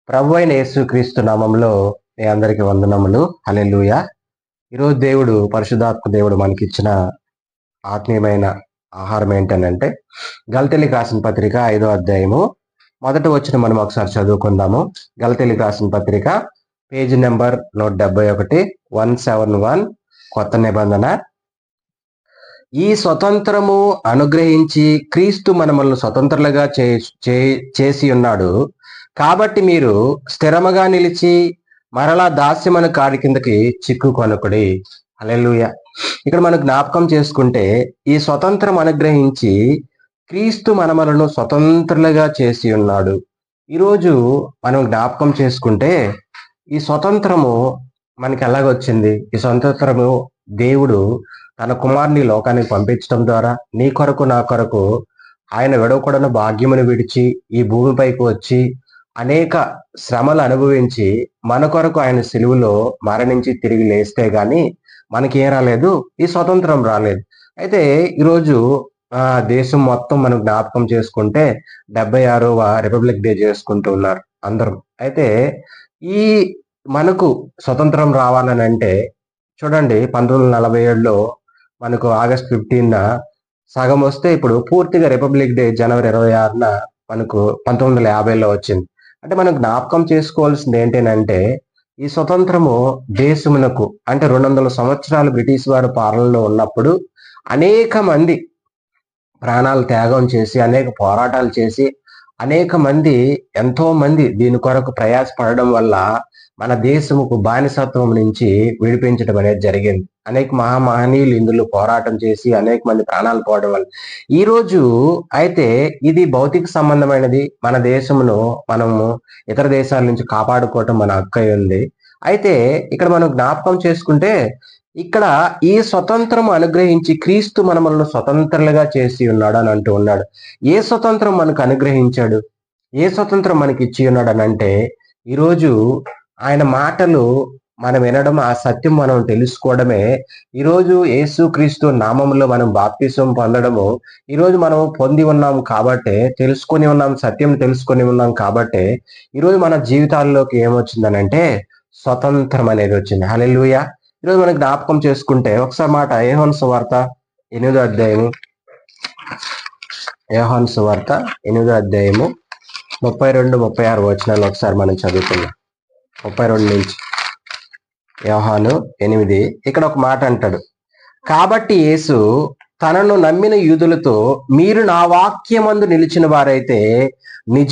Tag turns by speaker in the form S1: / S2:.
S1: ప్రభు అయిన యేసుక్రీస్తు నామంలో మీ అందరికి వందనములు. హల్లెలూయా. ఈరోజు దేవుడు, పరిశుద్ధాత్మ దేవుడు మనకిచ్చిన ఆత్మీయమైన ఆహారం ఏంటనంటే, గలతీయులకు రాసిన పత్రిక 5వ అధ్యాయము మొదటి వచనం మనం ఒకసారి చదువుకుందాము. గలతీయులకు రాసిన పత్రిక పేజీ నెంబర్ 171, 171, కొత్త నిబంధన. ఈ స్వతంత్రము అనుగ్రహించి క్రీస్తు మనల్ని స్వతంత్రులుగా చేసి ఉన్నాడు. కాబట్టి మీరు స్థిరముగా నిలిచి మరలా దాస్యమను కాడి కిందకి చిక్కుకొనకుడి. హల్లెలూయా. ఇక్కడ మనం జ్ఞాపకం చేసుకుంటే, ఈ స్వతంత్రం అనుగ్రహించి క్రీస్తు మనలను స్వతంత్రులుగా చేసి ఉన్నాడు. ఈరోజు మనం జ్ఞాపకం చేసుకుంటే, ఈ స్వతంత్రము మనకి ఎలాగొచ్చింది? ఈ స్వతంత్రము దేవుడు తన కుమారుని లోకానికి పంపించడం ద్వారా నీ కొరకు నా కొరకు ఆయన విడవకూడని భాగ్యమును విడిచి ఈ భూమిపైకి వచ్చి అనేక శ్రమలు అనుభవించి మన కొరకు ఆయన సిలువలో మరణించి తిరిగి లేస్తే గాని మనకి ఏం రాలేదు, ఈ స్వతంత్రం రాలేదు. అయితే ఈరోజు దేశం మొత్తం మనం జ్ఞాపకం చేసుకుంటే 76వ రిపబ్లిక్ డే చేసుకుంటూ ఉన్నారు అందరం. అయితే ఈ మనకు స్వతంత్రం రావాలని అంటే చూడండి, 1947లో మనకు ఆగస్ట్ 15న సగం వస్తే ఇప్పుడు పూర్తిగా రిపబ్లిక్ డే జనవరి 26న మనకు 1950లో వచ్చింది. అంటే మనం జ్ఞాపకం చేసుకోవాల్సింది ఏంటంటే, ఈ స్వతంత్రము దేశమునకు అంటే 200 సంవత్సరాలు బ్రిటిష్ వారు పాలనలో ఉన్నప్పుడు అనేక మంది ప్రాణాలు త్యాగం చేసి, అనేక పోరాటాలు చేసి, అనేక మంది ఎంతో మంది దీని కొరకు ప్రయాసపడడం వల్ల మన దేశముకు బానిసత్వం నుంచి విడిపించడం అనేది జరిగింది. అనేక మహామహనీయులు ఇందులో పోరాటం చేసి అనేక మంది ప్రాణాలు పోవడం వల్ల ఈ రోజు అయితే ఇది భౌతిక సంబంధమైనది. మన దేశమును మనము ఇతర దేశాల నుంచి కాపాడుకోవటం మన హక్కు ఉంది. అయితే ఇక్కడ మనం జ్ఞాపకం చేసుకుంటే, ఇక్కడ ఈ స్వతంత్రం అనుగ్రహించి క్రీస్తు మనలను స్వతంత్రులుగా చేసి ఉన్నాడు అని అంటూ ఉన్నాడు. ఏ స్వతంత్రం మనకు అనుగ్రహించాడు? ఏ స్వతంత్రం మనకి ఇచ్చి ఉన్నాడు అని అంటే, ఈరోజు ఆయన మాటలు మనం వినడం, ఆ సత్యం మనం తెలుసుకోవడమే ఈరోజు యేసుక్రీస్తు నామములో మనం బాప్తిసం పొందడము ఈరోజు మనం పొంది ఉన్నాం కాబట్టి, తెలుసుకొని ఉన్నాం, సత్యం తెలుసుకొని ఉన్నాం కాబట్టి ఈరోజు మన జీవితాల్లోకి ఏమొచ్చిందనంటే స్వతంత్రం అనేది వచ్చింది. హల్లెలూయా. ఈరోజు మనం జ్ఞాపకం చేసుకుంటే ఒకసారి మాట యోహాను సువార్త 8వ అధ్యాయము, యోహాను సువార్త 8వ అధ్యాయము 32, 36 వచనాలు ఒకసారి మనం చదువుకుందాం. 32 నుంచి యోహాను 8. ఇక్కడ ఒక మాట అంటాడు, కాబట్టి యేసు తనను నమ్మిన యూదులతో, మీరు నా వాక్యమందు నిలిచిన వారైతే